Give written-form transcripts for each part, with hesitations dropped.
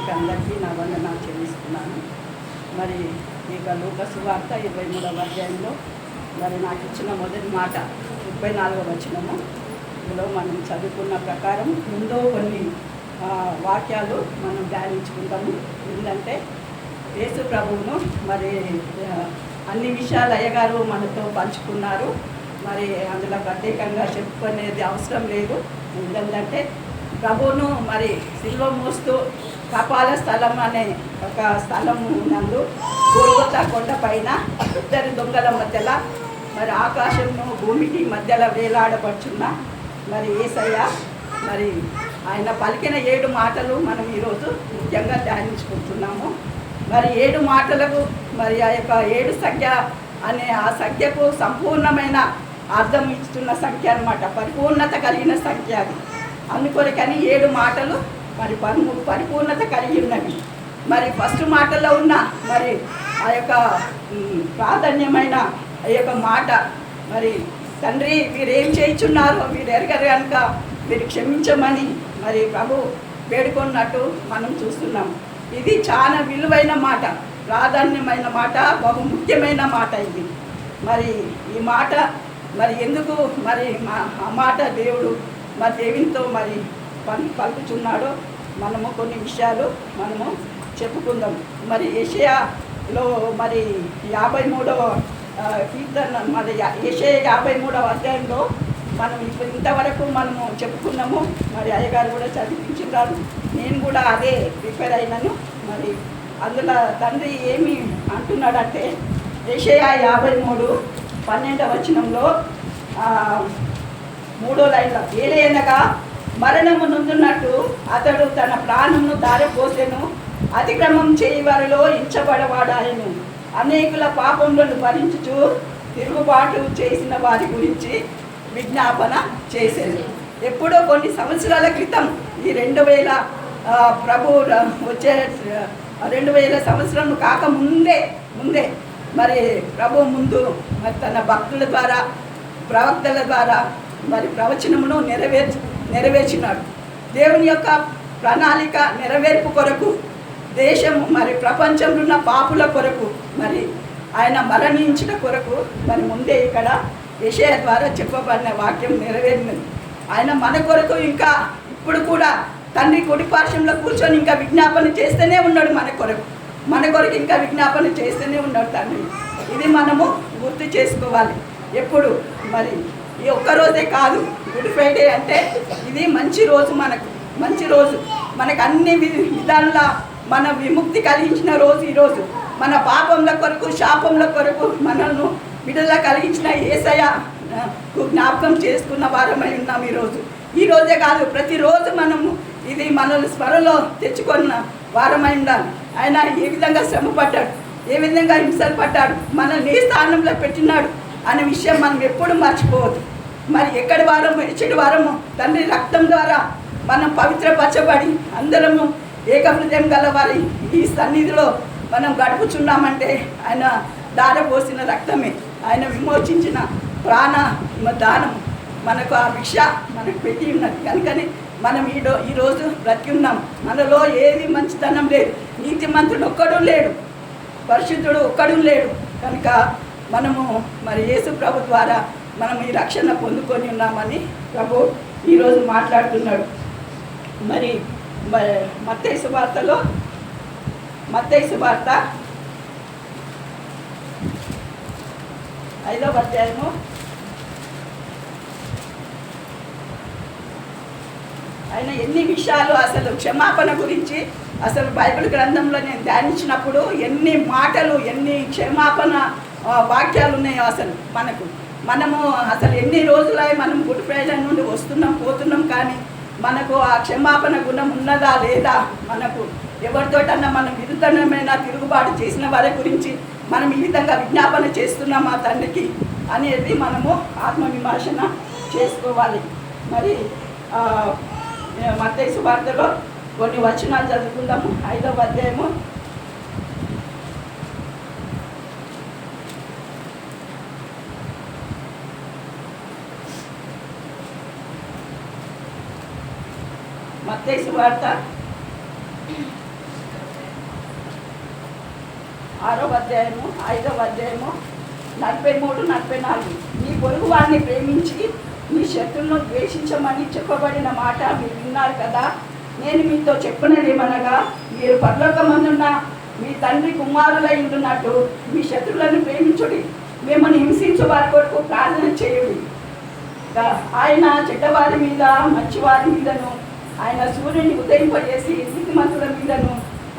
మీకు అందరికీ నా వందనాలు చెల్లిస్తున్నాను. మరి ఇక లూకా సువార్త 23వ అధ్యాయంలో మరి నాకు ఇచ్చిన మొదటి మాట 34వ వచనము. ఇందులో మనం చదువుకున్న ప్రకారం ముందో కొన్ని వాక్యాలు మనం ధ్యానించుకుంటాము. ఏంటంటే యేసు ప్రభువును మరి అన్ని విషయాలు అయ్యగారు మనతో పంచుకున్నారు. మరి అందులో ప్రత్యేకంగా చెప్పుకునేది అవసరం లేదు. ఏంటంటే ప్రభువును మరి సిలువ మోస్తూ కపాల స్థలం అనే ఒక స్థలము నందు గోల్గొతా కొండ పైన ఇద్దరు దొంగల మధ్యలో మరి ఆకాశంను భూమికి మధ్యలో వేలాడబడుచున్న మరి యేసయ్య మరి ఆయన పలికిన 7 మాటలు మనం ఈరోజు ముఖ్యంగా ధ్యానించుకుంటున్నాము. మరి 7 మాటలకు మరి ఆ యొక్క 7 సంఖ్య అనే ఆ సంఖ్యకు సంపూర్ణమైన అర్థం ఇస్తున్న సంఖ్య అన్నమాట. పరిపూర్ణత కలిగిన సంఖ్య అది. అందుకొరకని 7 మాటలు మరి పరిపూర్ణత కలిగి ఉన్నవి. మరి ఫస్ట్ మాటలో ఉన్న మరి ఆ యొక్క ప్రాధాన్యమైన ఆ యొక్క మాట మరి తండ్రి వీరేం చేయించున్నారో వీరు ఎరగరు కనుక మీరు క్షమించమని మరి ప్రభు వేడుకున్నట్టు మనం చూస్తున్నాం. ఇది చాలా విలువైన మాట, ప్రాధాన్యమైన మాట, బహు ముఖ్యమైన మాట ఇది. మరి ఈ మాట మరి ఎందుకు మరి ఆ మాట దేవుడు మరి దేవునితో మరి పలుకుచున్నాడో మనము కొన్ని విషయాలు మనము చెప్పుకుందాం. మరి యెషయాలో మరి 53వ కీర్తన మరి యెషయా 53వ అధ్యాయంలో మనం ఇప్పుడు ఇంతవరకు మనము చెప్పుకున్నాము. మరి అయ్యగారు కూడా చదివించున్నారు, నేను కూడా అదే ప్రిపేర్ అయినాను. మరి అందులో తండ్రి ఏమి అంటున్నాడంటే యెషయా 53:12 వచనంలో 3వ లైన్లో ఏలయనగా మరణము నొందున్నట్టు అతడు తన ప్రాణమును దారపోసెను, అతిక్రమం చేయవారిలో ఎంచబడవాడాయను, అనేకుల పాపములను భరించుచు తిరుగుబాటు చేసిన వారి గురించి విజ్ఞాపన చేసేది. ఎప్పుడో కొన్ని సంవత్సరాల క్రితం ఈ 2000 ప్రభు వచ్చే 2000 సంవత్సరం కాక ముందే మరి ప్రభు ముందు మరి తన భక్తుల ద్వారా ప్రవక్తల ద్వారా మరి ప్రవచనమును నెరవేర్చినాడు. దేవుని యొక్క ప్రణాళిక నెరవేర్పు కొరకు దేశము మరి ప్రపంచంలో ఉన్న పాపుల కొరకు మరి ఆయన మరణించిన కొరకు మరి ముందే ఇక్కడ యెషయా ద్వారా చెప్పబడిన వాక్యం నెరవేరినది. ఆయన మన కొరకు ఇంకా ఇప్పుడు కూడా తండ్రి కుడిపార్శ్వంలో కూర్చొని ఇంకా విజ్ఞాపన చేస్తూనే ఉన్నాడు. మన కొరకు ఇంకా విజ్ఞాపన చేస్తూనే ఉన్నాడు తండ్రి. ఇది మనము గుర్తు చేసుకోవాలి ఎప్పుడు. మరి ఈ ఒక్కరోజే కాదు, గుడ్ ఫ్రైడే అంటే ఇది మంచి రోజు, మంచి రోజు, మనకు అన్ని విధాలుగా మన విముక్తి కలిగించిన రోజు ఈరోజు. మన పాపంల కొరకు శాపంల కొరకు మనల్ని విడుదల కలిగించిన యేసయ్యకు జ్ఞాపకం చేసుకున్న వారమై ఉన్నాం ఈ రోజే కాదు, ప్రతిరోజు మనము ఇది మనల్ని స్మరణలో తెచ్చుకున్న వారమై ఉండాలి. ఆయన ఏ విధంగా శ్రమ పడ్డాడు, ఏ విధంగా హింసలు పడ్డాడు, మనల్ని ఏ స్థానంలో పెట్టినాడు అనే విషయం మనం ఎప్పుడు మర్చిపోవద్దు. మరి ఎక్కడి వారము తండ్రి రక్తం ద్వారా మనం పవిత్రపరచబడి అందరము ఏకహృదయం గల వారి ఈ సన్నిధిలో మనం గడుపుచున్నామంటే ఆయన దారపోసిన రక్తమే, ఆయన విమోచించిన ప్రాణ దానం మనకు ఆ భిక్ష మనకు పెట్టి ఉన్నది. కనుకని మనం ఈరోజు బ్రతికి ఉన్నాం. మనలో ఏది మంచితనం లేదు, నీతిమంతుడు ఒక్కడు లేడు, పరిశుద్ధుడు ఒక్కడు లేడు. కనుక మనము మరి యేసు ప్రభు ద్వారా మనం ఈ రక్షణ పొందుకొని ఉన్నామని ప్రభు ఈరోజు మాట్లాడుతున్నాడు. మరి మత్తయి సువార్తలో మత్తయి సువార్త 5వ అధ్యాయము 'ఆయన ఎన్ని విషయాలు అసలు క్షమాపణ గురించి అసలు బైబిల్ గ్రంథంలో నేను ధ్యానించినప్పుడు ఎన్ని మాటలు, ఎన్ని క్షమాపణ వాక్యాలు ఉన్నాయో అసలు మనము అసలు ఎన్ని రోజులై మనం గుడ్ ఫ్రైడే నుండి వస్తున్నాం పోతున్నాం, కానీ మనకు ఆ క్షమాపణ గుణం ఉన్నదా లేదా, మనకు ఎవరితోటన్నా మనం విరుద్ధమైన తిరుగుబాటు చేసిన వారి గురించి మనం ఈ విధంగా విజ్ఞాపన చేస్తున్నామా తండ్రికి అనేది మనము ఆత్మవిమర్శన చేసుకోవాలి. మరి మత్తయి సువార్తలో కొన్ని వచనాలు చదువుకుందాము. 5వ అధ్యాయము 5వ 6వ అధ్యాయము 5వ అధ్యాయము 43, 44. నీ పొరుగు వారిని ప్రేమించి మీ శత్రువులను ద్వేషించమని చెప్పబడిన మాట మీరు విన్నారు కదా. నేను మీతో చెప్పినదేమనగా, మీరు పరలోకమందున్న మీ తండ్రి కుమారులై ఉంటున్నట్టు మీ శత్రువులను ప్రేమించుడి, మిమ్మల్ని హింసించు వారి కొరకు ప్రార్థన చేయుడి. ఆయన చెడ్డవారి మీద మంచివారి మీదను ఆయన సూర్యుని ఉదయింపజేసి నీతిమంతుల మీదను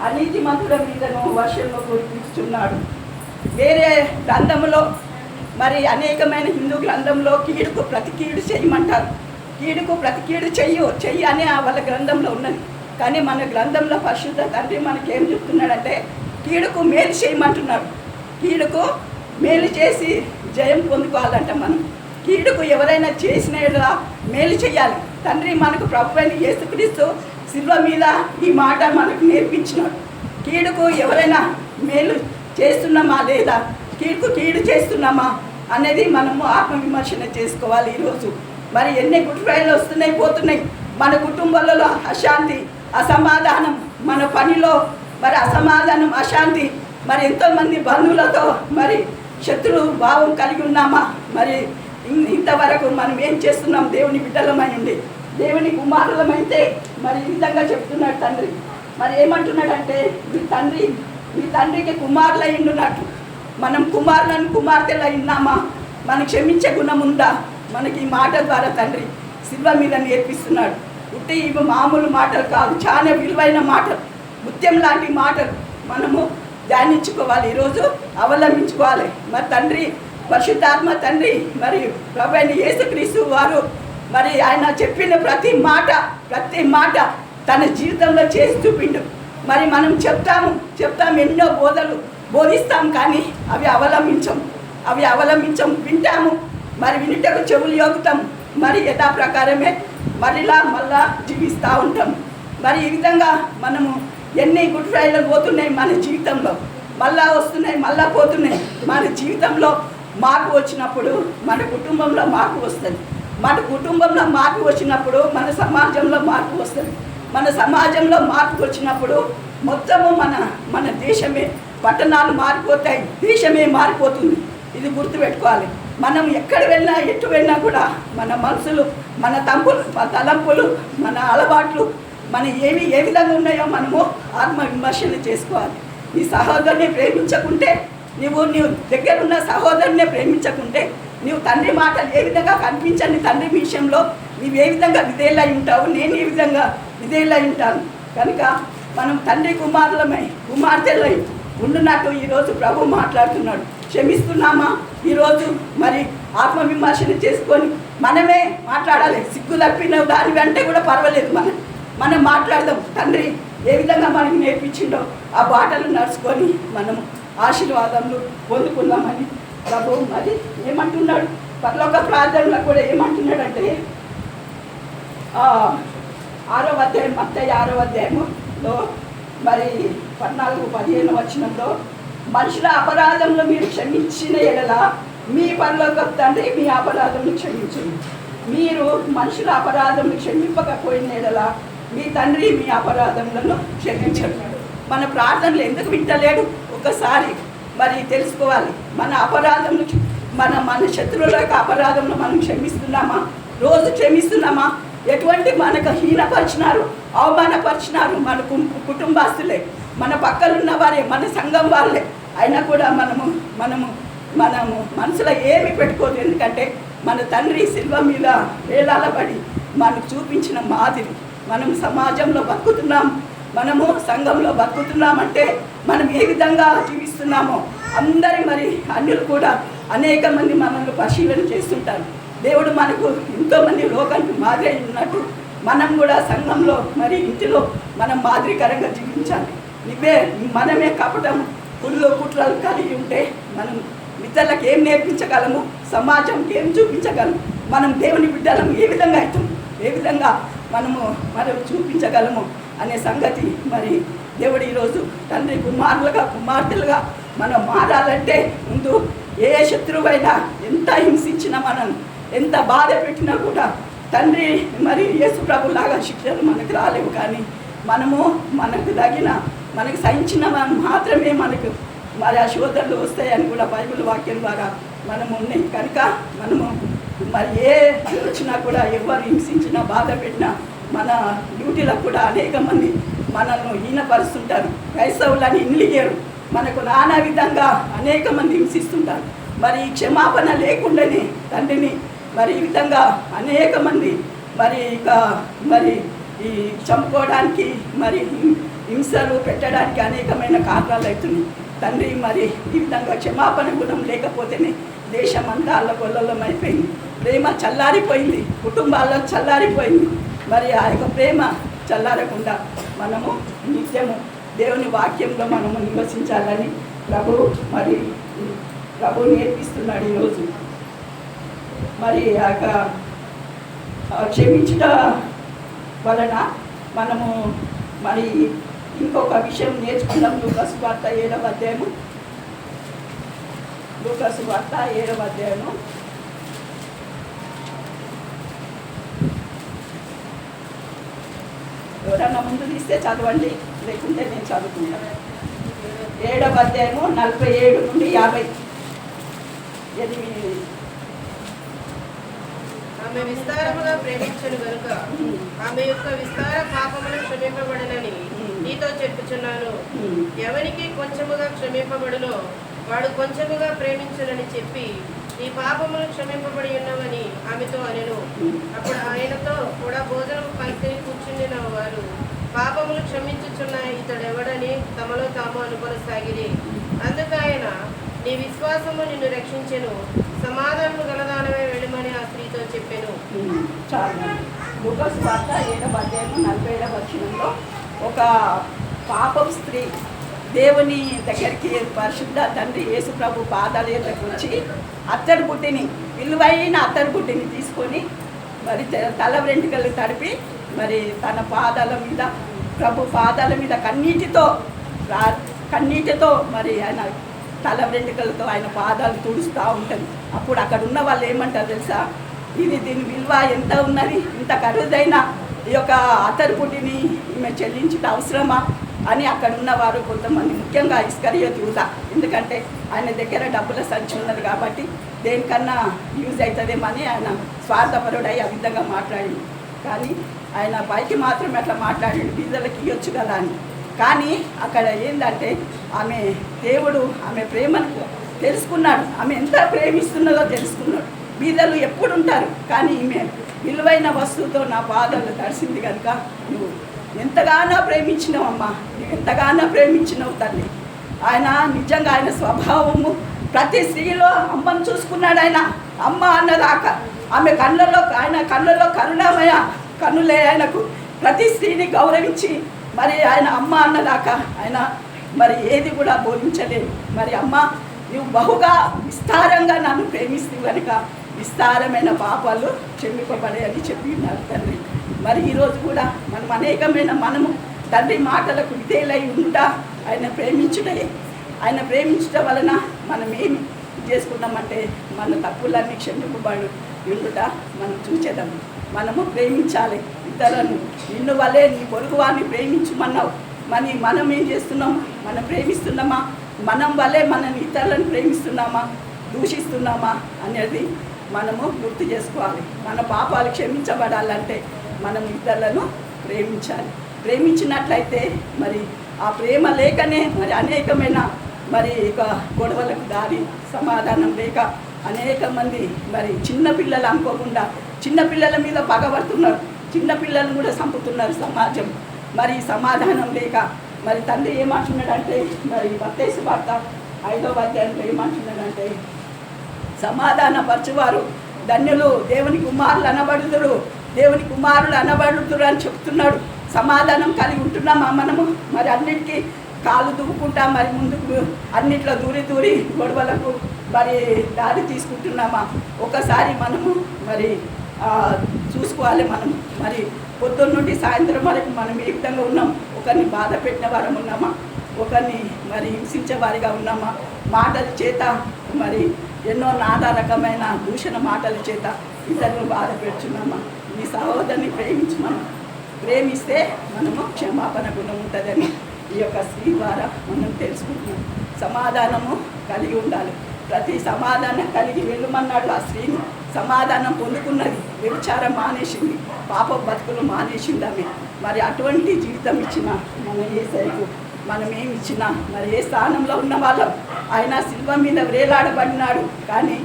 అనీతిమంతుల మీదను వర్షంలో కురిపిస్తున్నాడు. వేరే గ్రంథంలో మరి అనేకమైన హిందూ గ్రంథంలో కీడుకు ప్రతి కీడు చేయమంటారు. కీడుకు ప్రతి కీడు చెయ్యి అనే వాళ్ళ గ్రంథంలో ఉన్నది. కానీ మన గ్రంథంలో పరిశుద్ధ తండ్రి మనకేం చెప్తున్నాడంటే కీడుకు మేలు చేయమంటున్నాడు. కీడుకు మేలు చేసి జయం పొందుకోవాలంట. మనం కీడుకు ఎవరైనా చేసిన మేలు చేయాలి. తండ్రి మనకు ప్రభువైన యేసుక్రీస్తు శిలువ మీద ఈ మాట మనకు నేర్పించినాడు. కీడుకు ఎవరైనా మేలు చేస్తున్నామా లేదా, కీడుకు కీడు చేస్తున్నామా అనేది మనము ఆత్మవిమర్శన చేసుకోవాలి. ఈరోజు మరి ఎన్ని గుట్రాయిలు వస్తున్నాయి పోతున్నాయి. మన కుటుంబాలలో అశాంతి, అసమాధానం, మన పనిలో మరి అసమాధానం, అశాంతి, మరి ఎంతోమంది బంధువులతో మరి శత్రు భావం కలిగి ఉన్నామా? మరి ఇంతవరకు మనం ఏం చేస్తున్నాం? దేవుని బిడ్డలమై ఉండి దేవుని కుమారులమైతే మరి ఈ విధంగా చెప్తున్నాడు తండ్రి. మరి ఏమంటున్నాడంటే మీ తండ్రికి కుమారులై ఉండున్నట్టు మనం కుమారులను కుమార్తెలు ఉన్నామా? మనకు క్షమించే గుణం ఉందా? మనకి ఈ మాట ద్వారా తండ్రి శిల్వ మీద నేర్పిస్తున్నాడు. ఉట్టి ఇవి మామూలు మాటలు కాదు, చాలా విలువైన మాటలు, ముత్యం లాంటి మాటలు మనము ధ్యానించుకోవాలి, ఈరోజు అవలంబించుకోవాలి. మరి తండ్రి పరిశుద్ధాత్మ తండ్రి మరి ప్రభువైన యేసుక్రీస్తు వారు మరి ఆయన చెప్పిన ప్రతి మాట తన జీవితంలో చేసి చూపిండు. మరి మనం చెప్తాము ఎన్నో బోధిస్తాం, కానీ అవి అవలంబించం. వింటాము, మరి వినుటకు చెవులు యోగుతాం, మరి యథాప్రకారమే మళ్ళా జీవిస్తూ ఉంటాం. మరి ఈ విధంగా మనము ఎన్ని గుడ్ ఫ్రైడేలు పోతున్నాయి మన జీవితంలో, మళ్ళా వస్తున్నాయి, మళ్ళా పోతున్నాయి. మన జీవితంలో మార్పు వచ్చినప్పుడు మన కుటుంబంలో మార్పు వస్తుంది. మన కుటుంబంలో మార్పు వచ్చినప్పుడు మన సమాజంలో మార్పు వస్తుంది. మన సమాజంలో మార్పు వచ్చినప్పుడు మొత్తము మన దేశమే, పట్టణాలు మారిపోతాయి, దేశమే మారిపోతుంది. ఇది గుర్తుపెట్టుకోవాలి. మనం ఎక్కడ వెళ్ళినా ఎటు వెళ్ళినా కూడా మన మనసులు, మన తలంపులు, మన అలవాట్లు, మన ఏ విధంగా ఉన్నాయో మనము ఆత్మవిమర్శన చేసుకోవాలి. నీ సహోదరుని ప్రేమించకుంటే, నీవు దగ్గరున్న సహోదరునే ప్రేమించకుంటే, నీవు తండ్రి మాటలు ఏ విధంగా కనిపించని తండ్రి విషయంలో నీవు ఏ విధంగా విధేయులై ఉంటావు, నేను ఏ విధంగా విధేయులై ఉంటాను. కనుక మనం తండ్రి కుమార్తెలై ఉండున్నట్టు ఈరోజు ప్రభు మాట్లాడుతున్నాడు. క్షమిస్తున్నామా? ఈరోజు మరి ఆత్మవిమర్శన చేసుకొని మనమే మాట్లాడాలి. సిగ్గు తప్పిన దాని వెంటే కూడా పర్వాలేదు, మనం మాట్లాడదాం. తండ్రి ఏ విధంగా మనకి నేర్పించిండో ఆ బాటలు నడుచుకొని మనము ఆశీర్వాదములు పొందుకుందామని ప్రభు మరి ఏమంటున్నాడు. పరలోక ప్రార్థనలో కూడా ఏమంటున్నాడంటే 6వ అధ్యాయం, మత్తయి 6వ అధ్యాయంలో మరి 14-15 వచనంలో, మనుషుల అపరాధంలో మీరు క్షమించిన ఎడల మీ పరలోక తండ్రి మీ అపరాధములు క్షమించును. మీరు మనుషుల అపరాధములు క్షమింపకపోయిన ఎడల మీ తండ్రి మీ అపరాధములను క్షమించడు. మన ప్రార్థనలు ఎందుకు వింటలేడు? ఒకసారి మరి తెలుసుకోవాలి. మన అపరాధములు, మన శత్రువుల యొక్క అపరాధములు మనం క్షమిస్తున్నామా? రోజు క్షమిస్తున్నామా? ఎటువంటి మనకు హీనపరిచినారు, అవమానపరిచినారు మన కుటుంబస్తులే, మన పక్కనున్న వారే, మన సంఘం వాళ్ళే, అయినా కూడా మనము మనసులో ఏమి పెట్టుకోదు. ఎందుకంటే మన తండ్రి శిల్వ మీద వేలాలబడి మనకు చూపించిన మాదిరి. మనం సమాజంలో బతుకుతున్నాం, మనము సంఘంలో బతుకుతున్నామంటే మనం ఏ విధంగా జీవిస్తున్నామో అందరి మరి అన్యులు కూడా అనేక మంది మనల్ని పరిశీలన చేస్తుంటారు. దేవుడు మనకు ఎంతోమంది లోకానికి మాదిరి ఉన్నట్టు మనం కూడా సంఘంలో మరి ఇంటిలో మనం మాదిరికరంగా జీవించాలి. మనమే కపటం, కుట్రలు కలిగి ఉంటే మనం ఇతరులకు ఏం నేర్పించగలము, సమాజంకి ఏం చూపించగలము, మనం దేవుని బిడ్డలం ఏ విధంగా అవుతాం, ఏ విధంగా మనం చూపించగలము అనే సంగతి మరి దేవుడు ఈరోజు తండ్రి కుమార్తెలుగా మనం మారాలంటే ముందు ఏ శత్రువైనా ఎంత హింసించినా, మనం ఎంత బాధ పెట్టినా కూడా తండ్రి మరి యేసు ప్రభులాగా శిక్షలు మనకు రాలేవు. కానీ మనకు సహించిన మాత్రమే మనకు మరి ఆ శోధనలు వస్తాయని కూడా బైబిల్ వాక్యం ద్వారా మనము ఉన్నాయి కనుక మనము మరి ఏ వచ్చినా కూడా ఎవరు హింసించినా బాధ పెట్టినా మన డ్యూటీలకు కూడా అనేక మంది మనల్ని హీనపరుస్తుంటారు. క్రైస్తవులని ఇన్లియరు మనకు నానా విధంగా అనేక మంది హింసిస్తుంటారు. మరి క్షమాపణ లేకుండానే తండ్రిని మరి ఈ విధంగా అనేక మంది మరి మరి ఈ చంపుకోవడానికి మరి హింసలు పెట్టడానికి అనేకమైన కారణాలు అవుతున్నాయి. తండ్రి మరి ఈ విధంగా క్షమాపణ గుణం లేకపోతేనే దేశం అంతా అల్లకొల్లం అయిపోయింది. ప్రేమ చల్లారిపోయింది, కుటుంబాల్లో చల్లారిపోయింది. మరి ఆ యొక్క ప్రేమ చల్లారకుండా మనము నిత్యము దేవుని వాక్యంలో మనము నివసించాలని ప్రభు నేర్పిస్తున్నాడు ఈరోజు. మరి ఆ యొక్క క్షమించుట వలన మనము మరి ఇంకొక విషయం నేర్చుకుందాం. లూకాసు వార్త 7వ అధ్యాయము. లూకాసు వార్త 7వ అధ్యాయము. ఎవరన్నా ముందు తీస్తే చదవండి, లేకుంటే నేను చదువుకుంటాను. 7వ అధ్యాయము 47 నుండి 58. ఆమె విస్తారముగా ప్రేమించను గనుక ఆమె యొక్క విస్తార పాపములు క్షమింపబడనని నీతో చెప్పుచున్నాను. ఎవరికి కొంచెముగా క్షమింపబడునో వాడు కొంచెముగా ప్రేమించునని చెప్పి నీ పాపములు క్షమింపబడి ఉన్నవని ఆమెతో అనెను. అప్పుడు ఆయనతో కూడా భోజనం పంక్తిని కూర్చుండిన వారు పాపములు క్షమించుచున్న ఇతడెవడని తమలో తాము అనుకొనసాగిరి. అందుకు ఆయన, నీ విశ్వాసము నిన్ను రక్షించెను, సమాధానము గలదానమే వెళ్ళమని ఆ స్త్రీతో చెప్పాను. లూకాసు వార్త 7వ అధ్యాయము 47వ వచనంలో ఒక పాపం స్త్రీ దేవుని దగ్గరికి పరిశుద్ధ తండ్రి యేసు ప్రభు పాదాల దగ్గరకు వచ్చి అత్తరు బుడ్డిని, విలువైన అత్తరు బుడ్డిని తీసుకొని మరి తల వెంట్రుకలు తడిపి మరి తన పాదాల మీద, ప్రభు పాదాల మీద కన్నీటితో మరి ఆయన తల వెంట్రుకలతో ఆయన పాదాలు తుడుస్తూ ఉంటుంది. అప్పుడు అక్కడ ఉన్న వాళ్ళు ఏమంటారు తెలుసా? దీని విలువ ఎంత ఉన్నది, ఇంత ఖరీదైన ఈ యొక్క అత్తరు బుడ్డిని ఈమె చెల్లించుట అవసరమా అని అక్కడ ఉన్నవారు కొంతమంది, ముఖ్యంగా ఇస్కరియోతు యూదా, ఎందుకంటే ఆయన దగ్గర డబ్బుల సంచి ఉన్నది కాబట్టి దేనికన్నా యూజ్ అవుతుందేమని ఆయన స్వార్థపరుడై ఆ విధంగా మాట్లాడింది. కానీ ఆయన పైకి మాత్రం అట్లా మాట్లాడాడు, బీదలకి ఇవ్వచ్చు కదా అని. కానీ అక్కడ ఏంటంటే ఆమె దేవుడు ఆమె ప్రేమను తెలుసుకున్నాడు, ఆమె ఎంత ప్రేమిస్తున్నదో తెలుసుకున్నాడు. బీదలు ఎప్పుడు ఉంటారు, కానీ ఈమె విలువైన వస్తువుతో నా పాదాలు తడిసింది కనుక నువ్వు ఎంతగానో ప్రేమించినావమ్మా, నువ్వు ఎంతగానో ప్రేమించినావు తల్లి. ఆయన నిజంగా ఆయన స్వభావము ప్రతి స్త్రీలో అమ్మను చూసుకున్నాడు. ఆయన అమ్మ అన్నదాకా ఆమె ఆయన కళ్ళల్లో కరుణమయ కన్నులే ఆయనకు. ప్రతి స్త్రీని గౌరవించి మరి ఆయన అమ్మ అన్నదాకా ఆయన మరి ఏది కూడా బోధించలేదు. మరి అమ్మ, నువ్వు బహుగా విస్తారంగా నన్ను ప్రేమిస్తూ కనుక విస్తారమైన పాపాలు క్షమింపబడే అని చెప్పి ఉన్నారు తండ్రి. మరి ఈరోజు కూడా మనము తండ్రి మాటలకు విధేయులై ఉంటా ఆయన ఆయన ప్రేమించడం వలన మనం ఏమి చేసుకున్నామంటే మన తప్పులన్నీ క్షమింపబడు ఉండుట మనం చూసేదాము. మనము ప్రేమించాలి ఇతరులను. నిన్ను వల్లే నీ పొరుగువాన్ని ప్రేమించమన్నావు. మనం ఏం చేస్తున్నాము? మనం ప్రేమిస్తున్నామా? మనం వల్లే మనని ఇతరులను ప్రేమిస్తున్నామా, దూషిస్తున్నామా అనేది మనము గుర్తు చేసుకోవాలి. మన పాపాలు క్షమించబడాలంటే మనం ఇతరులను ప్రేమించాలి. ప్రేమించినట్లయితే మరి ఆ ప్రేమ లేకనే మరి అనేకమైన మరి గొడవలకు దారి, సమాధానం లేక అనేక మంది మరి చిన్నపిల్లలు అనుకోకుండా చిన్నపిల్లల మీద పగబడుతున్నారు, చిన్నపిల్లలను కూడా చంపుతున్నారు సమాజం. మరి సమాధానం లేక మరి తండ్రి ఏమంటున్నాడంటే, మరి మత్తయి వార్త 5వ అధ్యాయంలో ఏమంటున్నాడంటే, సమాధానపరచువారు ధన్యులు, దేవుని కుమారులు అనబడుదురు, దేవుని కుమారులు అనబడుదురు అని చెప్తున్నాడు. సమాధానం కలిగి ఉంటున్నామా మనము? మరి అన్నిటికీ కాలు దువ్వుకుంటా మరి ముందుకు అన్నిట్లో దూరి గొడవలకు మరి దారి తీసుకుంటున్నామా? ఒకసారి మనము మరి చూసుకోవాలి. మనం మరి పొద్దున్న నుండి సాయంత్రం వరకు మనం ఏ విధంగా ఉన్నాం? ఒకరిని బాధ పెట్టిన వారం ఉన్నామా? ఒకరిని మరి హింసించే వారిగా ఉన్నామా? మాటల చేత మరి ఎన్నో నానా రకమైన దూషణ మాటల చేత ఇతరులను బాధ పెడుతున్నామా? ఈ సహోదరిని ప్రేమించి మనం ప్రేమిస్తే మనము క్షమాపణ గుణం ఉంటుందని ఈ యొక్క స్త్రీ ద్వారా మనం తెలుసుకుంటున్నాం. సమాధానము కలిగి ఉండాలి. ప్రతి సమాధానం కలిగి వెళ్ళమన్నాడు ఆ స్త్రీని. సమాధానం పొందుకున్నది, వ్యభిచారం మానేసింది, పాప బతుకులు మానేసింది ఆమె. మరి అటువంటి జీవితం ఇచ్చిన మన యేసయ్యకు మనం ఏమి ఇచ్చినా, మరి ఏ స్థానంలో ఉన్న వాళ్ళం, ఆయన శిల్వ మీద వేలాడబడినాడు, కానీ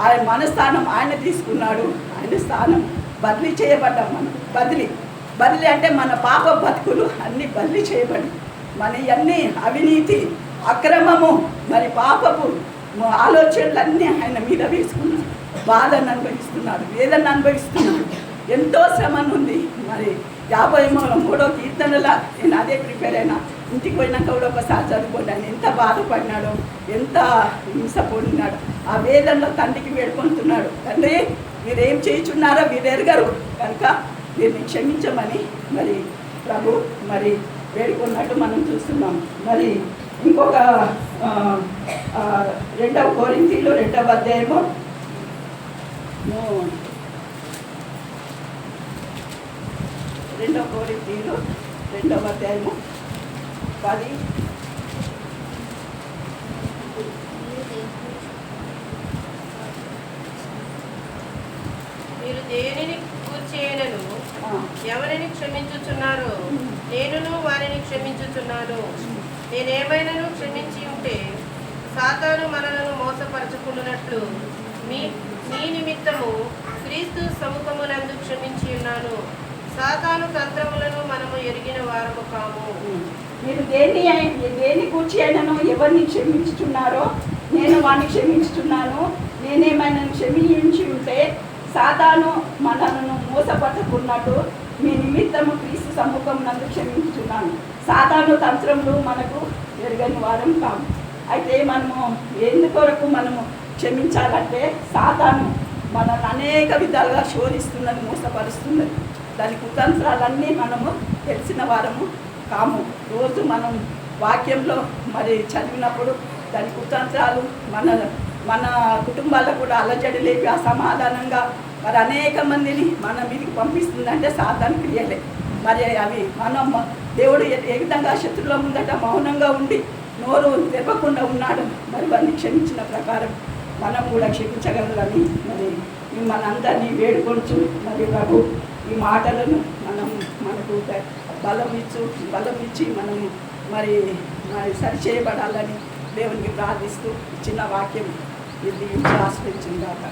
ఆయన మన స్థానం ఆయన తీసుకున్నాడు. ఆయన స్థానం బదిలీ చేయబడ్డాం. మనం బదిలీ అంటే మన పాప బతుకులు అన్నీ బదిలీ చేయబడి, మన అన్నీ అవినీతి, అక్రమము, మరి పాపపు ఆలోచనలన్నీ ఆయన మీద వేసుకున్నాడు. బాధను అనుభవిస్తున్నాడు, వేదన అనుభవిస్తున్నాడు, ఎంతో శ్రమను ఉంది. మరి 53వ కీర్తనలా నేను అదే ప్రిపేర్ అయినా. ఇంటికి పోయినాక కూడా ఒకసారి చదువుకోండి. ఆయన ఎంత బాధపడినాడో, ఎంత హింస పొందినాడు. ఆ వేదనలో తండ్రికి వేడుకుంటున్నాడు, తండ్రి మీరేం చేయుచున్నారో మీరు ఎరగరు కనుక వీరిని క్షమించమని మరి ప్రభు మరి వేడుకున్నట్టు మనం చూస్తున్నాం. మరి ఇంకొక 2వ కొరింథీయులు 2వ అధ్యాయము 2వ కొరింథీయులు 2వ అధ్యాయము 10. మీరు దేనిని కూర్చేయనను ఎవరిని క్షమించుచున్నారో నేనును వారిని క్షమించుచున్నాను. నేనేమైనాను క్షమించి ఉంటే సాతాను మనలను మోసపరచుకున్నట్లు మీ నిమిత్తము క్రీస్తు సముఖమునందు క్షమించి ఉన్నాను. సాతాను తంత్రములను మనము ఎరిగిన వారము కాము. మీరు దేని కూర్చి అయినను ఎవరిని క్షమించుచున్నారో నేను వాడిని క్షమించుచున్నాను. నేనేమైనా క్షమించి ఉంటే సాతాను మనలను మోసపరచుకున్నట్టు మీ నిమిత్తము క్రీస్తు సముఖం నందు క్షమించుచున్నాను. సాతాను తంత్రములు మనకు ఎరగని వారం కాము. అయితే మనము ఎందుకొరకు మనము క్షమించాలంటే సాతాను మనల్ని అనేక విధాలుగా శోధిస్తున్నది, మోసపరుస్తున్నది. దాని కుతంత్రాలన్నీ మనము తెలిసిన వారము కాము. రోజు మనం వాక్యంలో మరి చదివినప్పుడు దాని కుతంత్రాలు మన కుటుంబాలకు కూడా అలజడి లేపి అసమాధానంగా మరి అనేక మందిని మన మీదకి పంపిస్తుందంటే సాతాను క్రియలే. మరి అవి మనం దేవుడు ఏ విధంగా శత్రువుల ముందట మౌనంగా ఉండి నోరు తెప్పకుండా ఉన్నాడు, మరి వారిని క్షమించిన ప్రకారం మనం కూడా క్షమించగలరని మరి మనందరినీ వేడుకొంచు. మరి ప్రభు ఈ మాటలను మనకు బలం ఇచ్చి మనము మరి సరిచేయబడాలని దేవునికి ప్రార్థిస్తూ చిన్న వాక్యం ఇది ఆశ్రయించిందాక.